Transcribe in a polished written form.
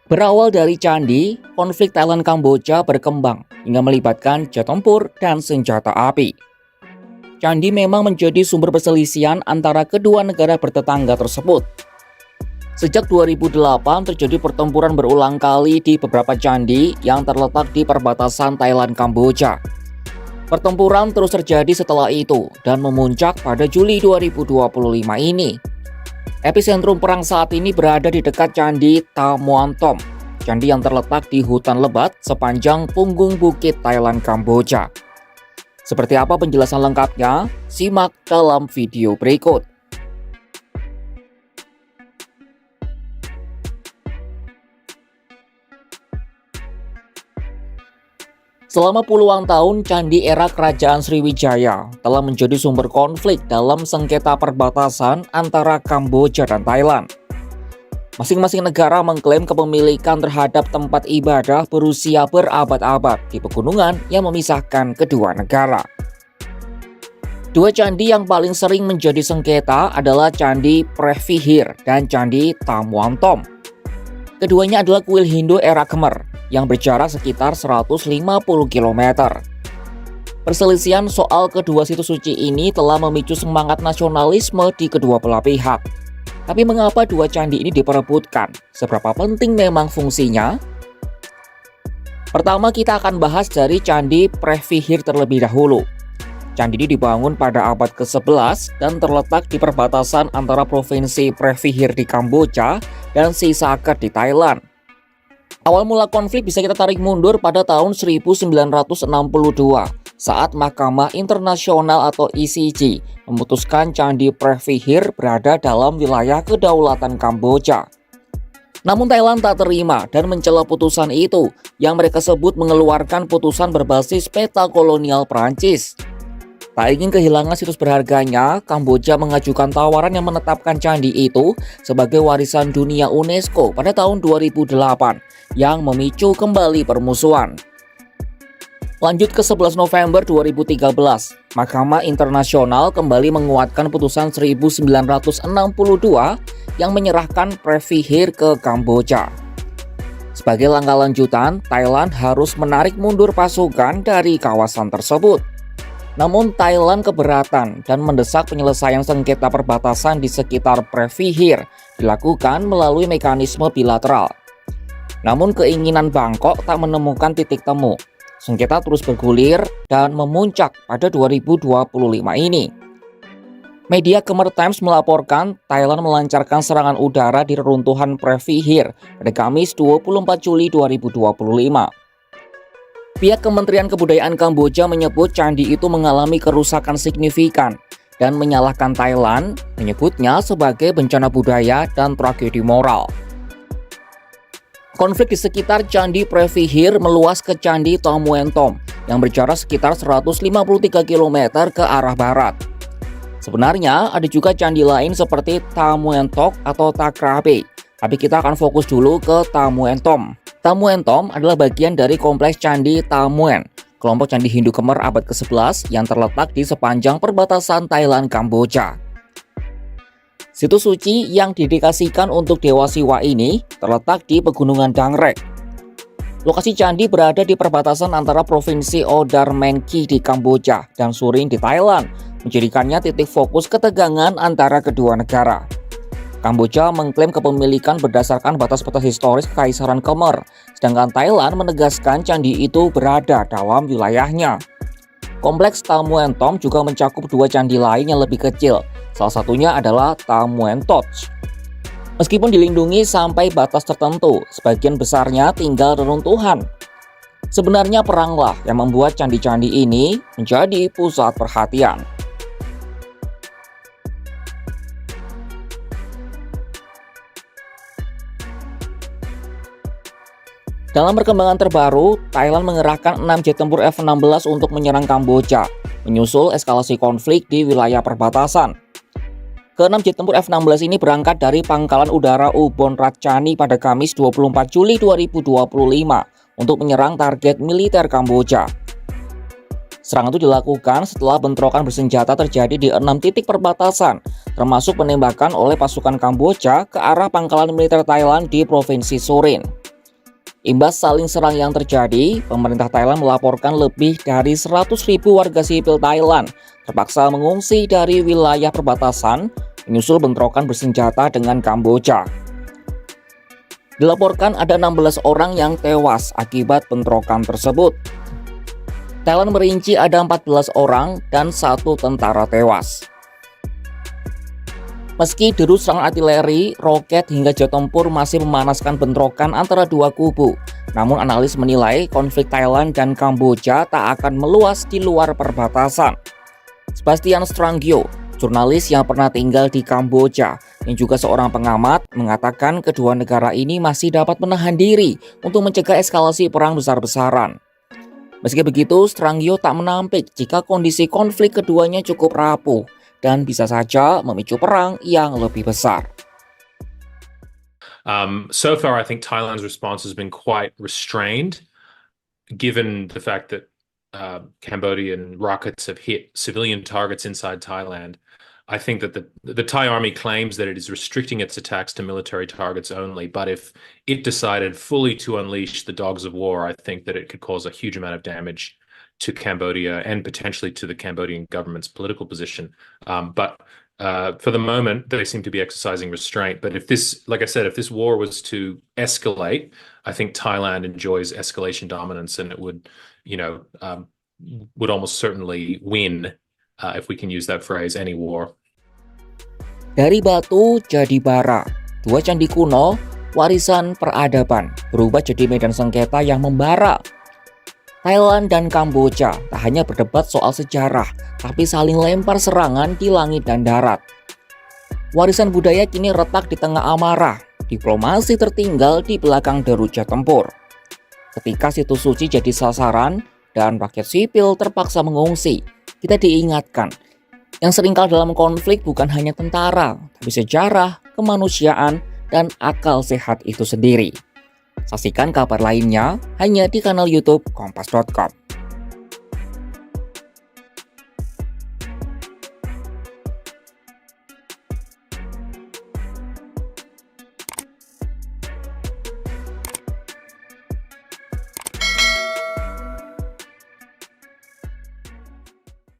Berawal dari candi, konflik Thailand-Kamboja berkembang hingga melibatkan jet tempur dan senjata api. Candi memang menjadi sumber perselisihan antara kedua negara bertetangga tersebut. Sejak 2008 terjadi pertempuran berulang kali di beberapa candi yang terletak di perbatasan Thailand-Kamboja. Pertempuran terus terjadi setelah itu dan memuncak pada Juli 2025 ini. Epicentrum perang saat ini berada di dekat Candi Ta Muan Tom, candi yang terletak di hutan lebat sepanjang punggung bukit Thailand Kamboja. Seperti apa penjelasan lengkapnya? Simak dalam video berikut. Selama puluhan tahun, candi era Kerajaan Sriwijaya telah menjadi sumber konflik dalam sengketa perbatasan antara Kamboja dan Thailand. Masing-masing negara mengklaim kepemilikan terhadap tempat ibadah berusia berabad-abad di pegunungan yang memisahkan kedua negara. Dua candi yang paling sering menjadi sengketa adalah Candi Previhir dan Candi Ta Muan Tom. Keduanya adalah kuil Hindu era Khmer yang berjarak sekitar 150 km. Perselisihan soal kedua situs suci ini telah memicu semangat nasionalisme di kedua belah pihak. Tapi mengapa dua candi ini diperebutkan? Seberapa penting memang fungsinya? Pertama, kita akan bahas dari Candi Previhir terlebih dahulu. Candi ini dibangun pada abad ke-11 dan terletak di perbatasan antara provinsi Previhir di Kamboja dan Sisaket di Thailand. Awal mula konflik bisa kita tarik mundur pada tahun 1962 saat Mahkamah Internasional atau ICJ memutuskan Candi Previhir berada dalam wilayah kedaulatan Kamboja. Namun Thailand tak terima dan mencela putusan itu yang mereka sebut mengeluarkan putusan berbasis peta kolonial Prancis. Tak ingin kehilangan situs berharganya, Kamboja mengajukan tawaran yang menetapkan candi itu sebagai warisan dunia UNESCO pada tahun 2008 yang memicu kembali permusuhan. Lanjut ke 11 November 2013, Mahkamah Internasional kembali menguatkan putusan 1962 yang menyerahkan Previhir ke Kamboja. Sebagai langkah lanjutan, Thailand harus menarik mundur pasukan dari kawasan tersebut. Namun Thailand keberatan dan mendesak penyelesaian sengketa perbatasan di sekitar Previhir dilakukan melalui mekanisme bilateral. Namun keinginan Bangkok tak menemukan titik temu. Sengketa terus bergulir dan memuncak pada 2025 ini. Media Khmer Times melaporkan Thailand melancarkan serangan udara di reruntuhan Previhir pada Kamis 24 Juli 2025. Pihak Kementerian Kebudayaan Kamboja menyebut candi itu mengalami kerusakan signifikan dan menyalahkan Thailand, menyebutnya sebagai bencana budaya dan tragedi moral. Konflik di sekitar Candi Previhir meluas ke Candi Ta Muan Tom yang berjarak sekitar 153 km ke arah barat. Sebenarnya ada juga candi lain seperti Ta Muan Tok atau Ta Krabe, tapi kita akan fokus dulu ke Ta Muan Tom. Ta Muan Tom adalah bagian dari kompleks Candi Ta Muan, kelompok candi Hindu Khmer abad ke-11 yang terletak di sepanjang perbatasan Thailand-Kamboja. Situs suci yang didedikasikan untuk Dewa Siwa ini terletak di Pegunungan Dangrek. Lokasi candi berada di perbatasan antara provinsi Odar Menki di Kamboja dan Surin di Thailand, menjadikannya titik fokus ketegangan antara kedua negara. Kamboja mengklaim kepemilikan berdasarkan batas-batas historis Kekaisaran Khmer, sedangkan Thailand menegaskan candi itu berada dalam wilayahnya. Kompleks Ta Muan Tom juga mencakup dua candi lain yang lebih kecil, salah satunya adalah Ta Muan Toch. Meskipun dilindungi sampai batas tertentu, sebagian besarnya tinggal reruntuhan. Sebenarnya peranglah yang membuat candi-candi ini menjadi pusat perhatian. Dalam perkembangan terbaru, Thailand mengerahkan 6 jet tempur F-16 untuk menyerang Kamboja, menyusul eskalasi konflik di wilayah perbatasan. Ke-6 jet tempur F-16 ini berangkat dari Pangkalan Udara Ubon Ratchani pada Kamis 24 Juli 2025 untuk menyerang target militer Kamboja. Serangan itu dilakukan setelah bentrokan bersenjata terjadi di 6 titik perbatasan, termasuk penembakan oleh pasukan Kamboja ke arah pangkalan militer Thailand di Provinsi Surin. Imbas saling serang yang terjadi, pemerintah Thailand melaporkan lebih dari 100.000 warga sipil Thailand terpaksa mengungsi dari wilayah perbatasan menyusul bentrokan bersenjata dengan Kamboja. Dilaporkan ada 16 orang yang tewas akibat bentrokan tersebut. Thailand merinci ada 14 orang dan 1 tentara tewas. Meski deru serangan artileri, roket hingga jet tempur masih memanaskan bentrokan antara dua kubu. Namun analis menilai konflik Thailand dan Kamboja tak akan meluas di luar perbatasan. Sebastian Strangio, jurnalis yang pernah tinggal di Kamboja yang juga seorang pengamat, mengatakan kedua negara ini masih dapat menahan diri untuk mencegah eskalasi perang besar-besaran. Meski begitu, Strangio tak menampik jika kondisi konflik keduanya cukup rapuh dan bisa saja memicu perang yang lebih besar. So far, I think Thailand's response has been quite restrained, given the fact that Cambodian rockets have hit civilian targets inside Thailand. I think that the Thai army claims that it is restricting its attacks to military targets only, but if it decided fully to unleash the dogs of war, I think that it could cause a huge amount of damage to Cambodia and potentially to the Cambodian government's political position. But for the moment, they seem to be exercising restraint. But if this, like I said, if this war was to escalate, I think Thailand enjoys escalation dominance, and it would, would almost certainly win, if we can use that phrase, any war. Dari batu jadi bara, dua candi kuno, warisan peradaban, berubah jadi medan sengketa yang membara. Thailand dan Kamboja tak hanya berdebat soal sejarah, tapi saling lempar serangan di langit dan darat. Warisan budaya kini retak di tengah amarah, diplomasi tertinggal di belakang deru jet tempur. Ketika situs suci jadi sasaran dan rakyat sipil terpaksa mengungsi, kita diingatkan yang seringkali dalam konflik bukan hanya tentara, tapi sejarah, kemanusiaan, dan akal sehat itu sendiri. Saksikan kabar lainnya hanya di kanal YouTube Kompas.com.